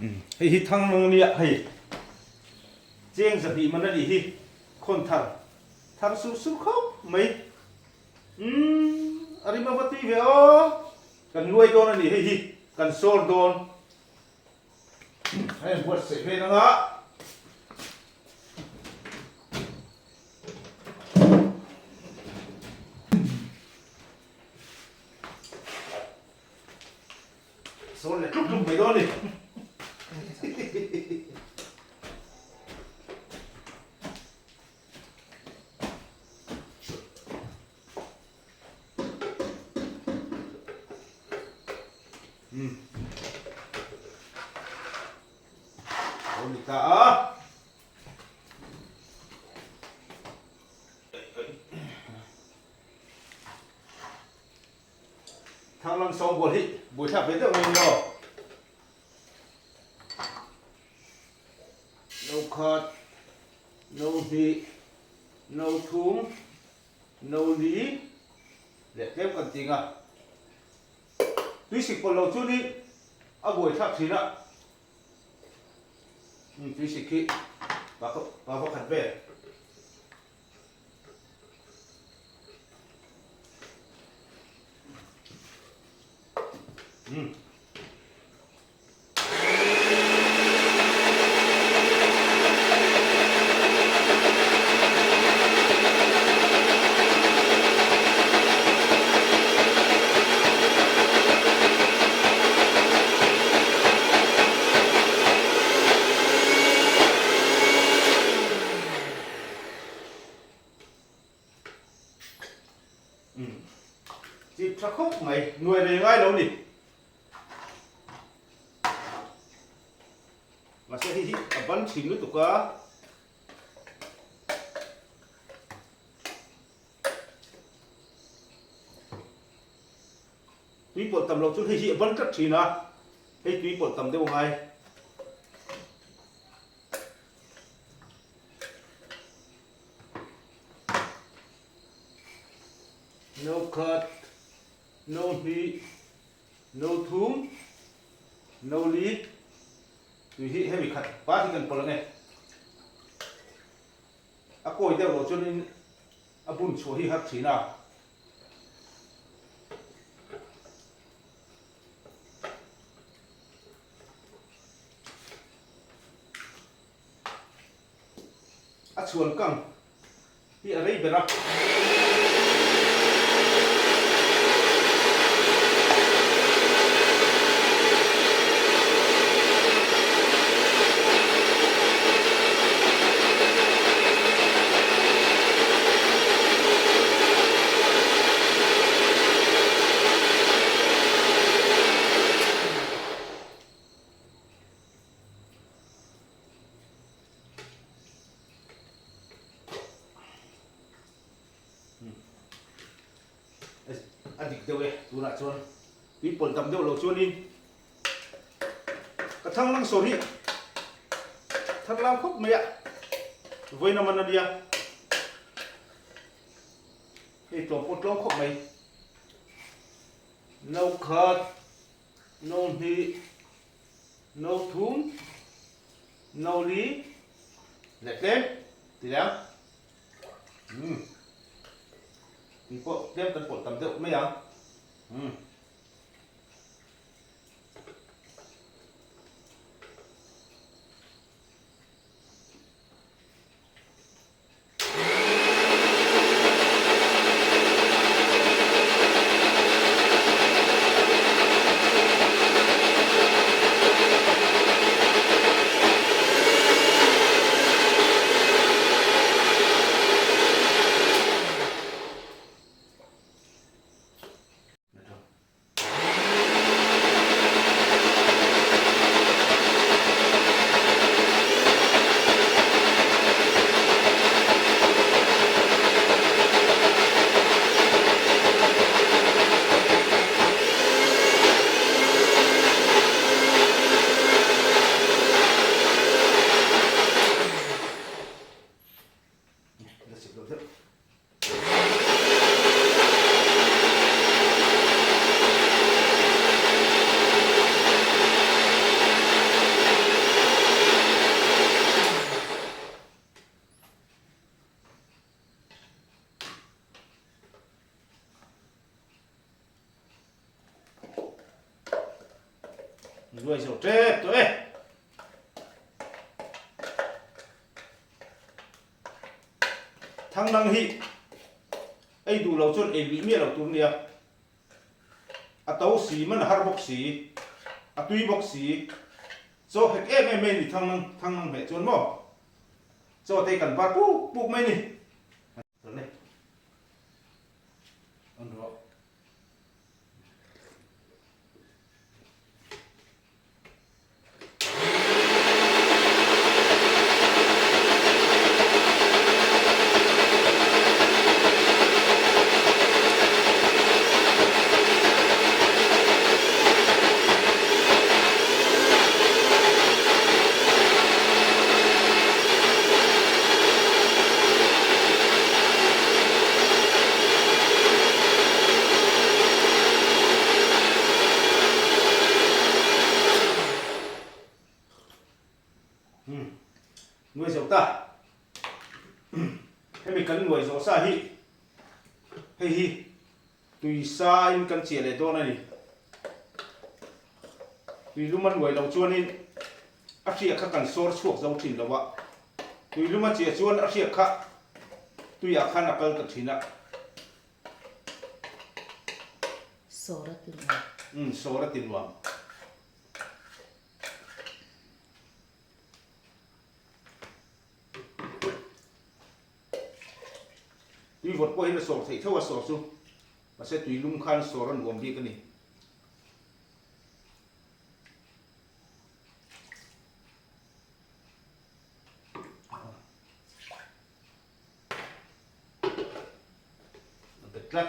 hi Thangnang nia hi cheng zabi manali hi khon thar su khop mai arima vati veo kan nuôi don ani hi kan sol don hay buat se pe nga sol le tuk mai don ni ta Thăng song buổi hị buổi tháp với tượng mình rồi no cut no hị no thúng no lý để tiếp cần tình à tuy xịt một lầu chút đi ở buổi tháp xí nữa tuy xịt khi và có khẩn về chịp chắc khúc mày nuôi này ngay đâu nhỉ mà sẽ hít ở bắn chìm nước tục cá tuy bộ tầm lộc chút hít vẫn cất chìm à hay tuy bộ tầm đâu ngay no cut no heat no thúng no lead tùy hị hay bị khát quá thì cần bỏ này cối đeo đồ cho nên bún số hi hấp chỉ nào chuồn căng hi ở đây về đâu adik dewe tu nak cuan people tam dewe lo cuan in kathang lang sorry thang lang khóc mẹ với năm anh dia thì tổ pot long khóc mày no cut no heat no thúng no lý lẹt lên thì lắm thì bộ đem cần bộ tầm rượu mấy à nuôi dầu trép tôi thăng năng hi ai đủ lâu chôn ai bị mía lâu tuần nia à tàu xì mà har bốc xì à tuy bốc xì cho hết em đi thăng năng mẹ chôn mò cho tay cần vắt buk mấy nè rồi này ăn rồi nuôi dầu ta thế mình cần nuôi dầu sa hi hi tùy sa in cần chia để đó này tùy lúc mà nuôi đầu chuôn in áp chia các cần số chuộc dầu chỉnh đâu ạ tùy lúc mà chia chuôn áp chia các tùy áp khăn áp cần chỉnh ạ số ra tiền vàng tùy vượt qua là sổ thì theo là sổ xuống và sẽ tùy lung khăn sổ ra gồm đi cái này thật lắm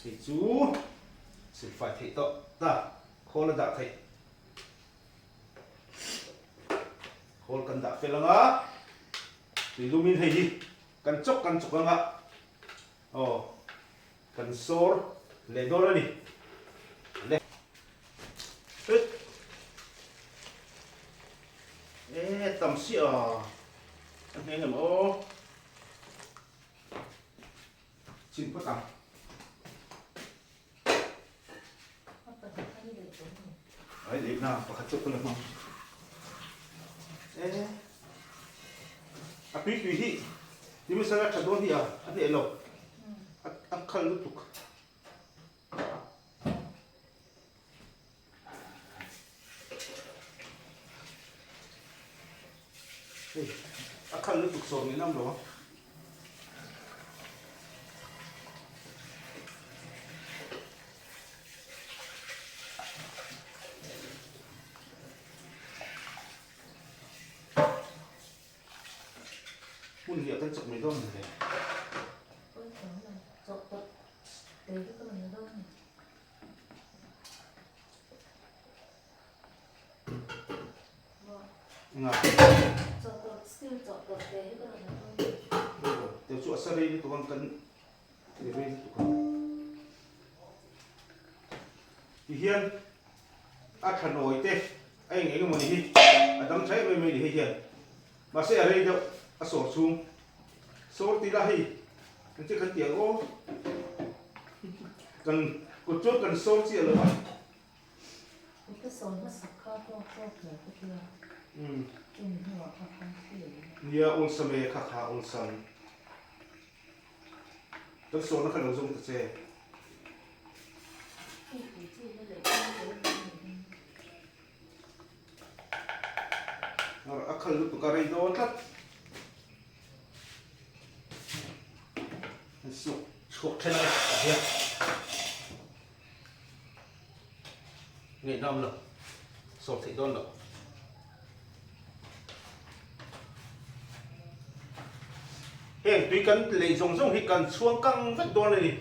thì chú sẽ phải thấy to ta khó là đã thấy khó cần đã phải là ngã thì lúc mình thấy gì cần chốc là ngã cần số lấy đó đi lấy tầm xịa anh nghe ngầm ô xin có tầm đấy để nào và khát chút con không tùy hi nhưng mà sao lại chặt đốn thì anh để lâu anh khăn Lutuk anh khăn Lutuk sổ mấy năm rồi muốn hiểu tân chụp mấy đôi này tiêu chuột sari đi tụi con cân để về tụi con thì hiền ăn khăn nổi tê anh ấy cái món gì đâm cháy với mình thì hiền mà sẽ ở đây đâu sổ xuống số tí là hi cần chưa cần tiếng ô cần một chút cần số chia nữa cái số nó sắp khóc rồi cái kia nhiều ôn sâm về khắc khá ôn sâm tất số nó khá đầu dùng thật xe nó là khăn lúc tụi cái đây đó tất chuột trên này here nghệ năm rồi sổ thị đôn rồi hiện tuy cần lấy dùng thì cần xuống căng vết đôn này đi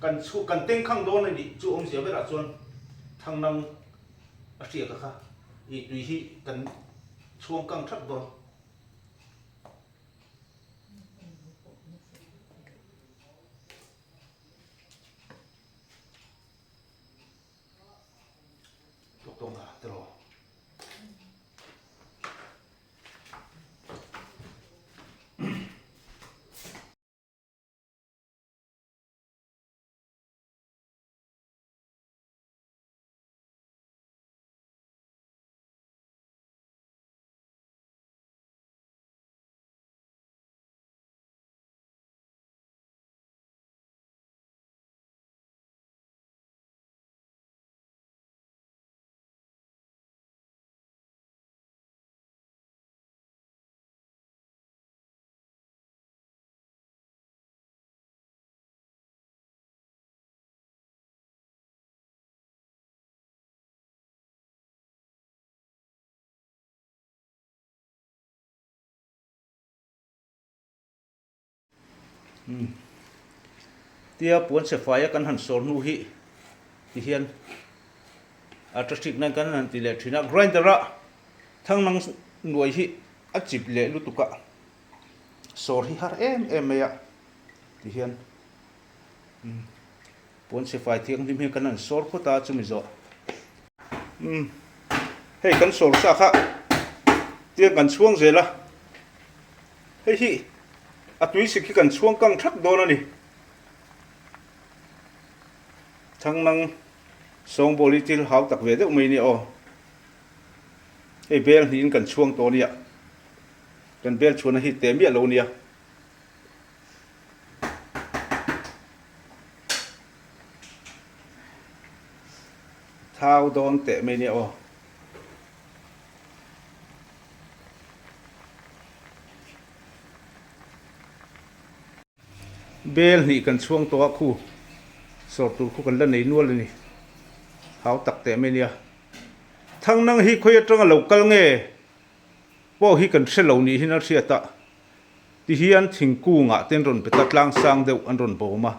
cần tinh khăng đôn này đi chú ông xíu với là chuôn thăng năng ở phía cả khác thì tùy hi cần xuống căng thấp đôn tụng à từ rồi tia puan se fire kan han sor nu hi ti hian atrasik nan kan han ti le thina grinder a Thangnang nuai hi a chip le lutuka sor hi har em ya ti hian puan se fire thiang lim hi kan han sor khota chumi zo hei kan sor sa kha tia kan chuang zela hei hi atui sik hi kan chuang kang thak don ani Thangnang song boli til hau tak ve deuh mai ni o ei bel hin kan chuang to nia kan bel chuna hi te mi lo nia thao don te mai ni o bel ni kan chuang to a khu sor tu khu kan la nei nual ni hau tak te mai nia Thangnang hi khoi atanga local nge po hi kan se lo ni hin a hriata ti hian thingkunga ten ron petatlang sang deuh an ron bawma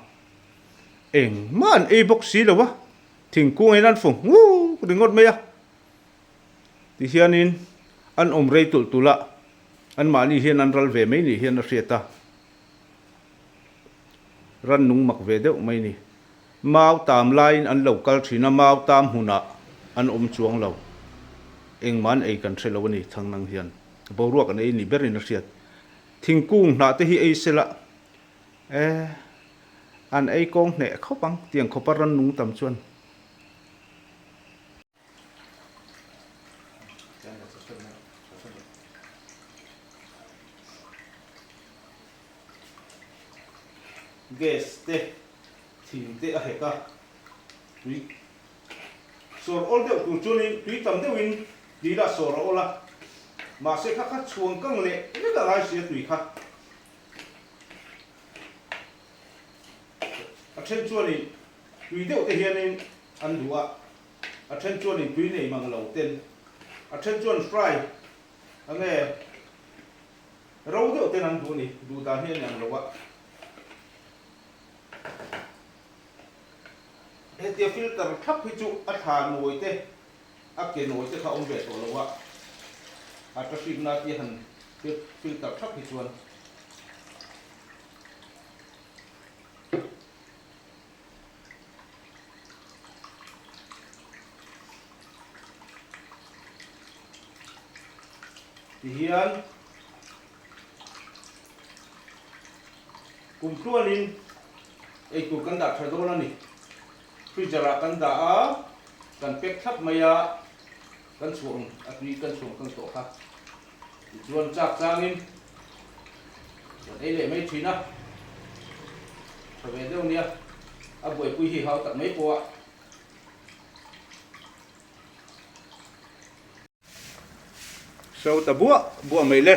eng man e box si lo wa thingkung en an fu ringot mai a ti hianin an om rei tul tula an mani hian an ral ve mai ni hian a hriata ran nung mak ve deuh mai ni mau tam line an local thina mau tam huna an om chuang lo eng man ei kan thelo ni Thangnang hian boruak an ei ni berin a hriat thingkung hna te hi ei sela an ei kong hne khopang tiang khopa ran nung tam chuan gas te thing te a heka tui sor ol deuh tur chunin tui tam deuhin dila sor a ola ma se kha chuang kang le ka ngai sia tui kha a then chuanin tui deuh te hianin an duwa a then chuanin tui nei mang lo ten a then chuan fry ange ro deuh ten an du ni du ta hian ang lo wa hetia filter thap hi chu a tha noi te a ke noi te kha om ve to lo wa a traffic na ti han filter thap hi chuan ti hian kum tuanin ei tur kan da thadon ani freezer kan da a kan pek thap maya kan chuang atui kan chuang kan to kha chuan chak changin ei le mai thina thave deuh nia a boi pui hi hau tak mai po a so ta bua mai le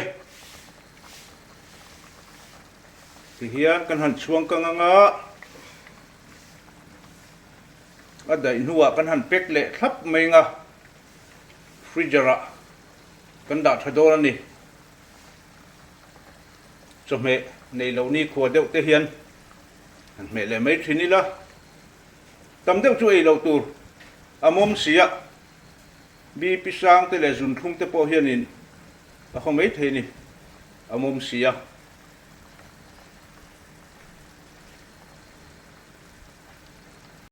ti hian kan han chuang kang anga a dai nuwa kan han pek le thap mai nga freezer a kan da thador ani Chawhmeh nei lo ni khuwa deuh te hian an me le mai thini la tam deuh chu ei lo tur amom sia bi pisang te le zun thung te po hianin a khomei theini amom sia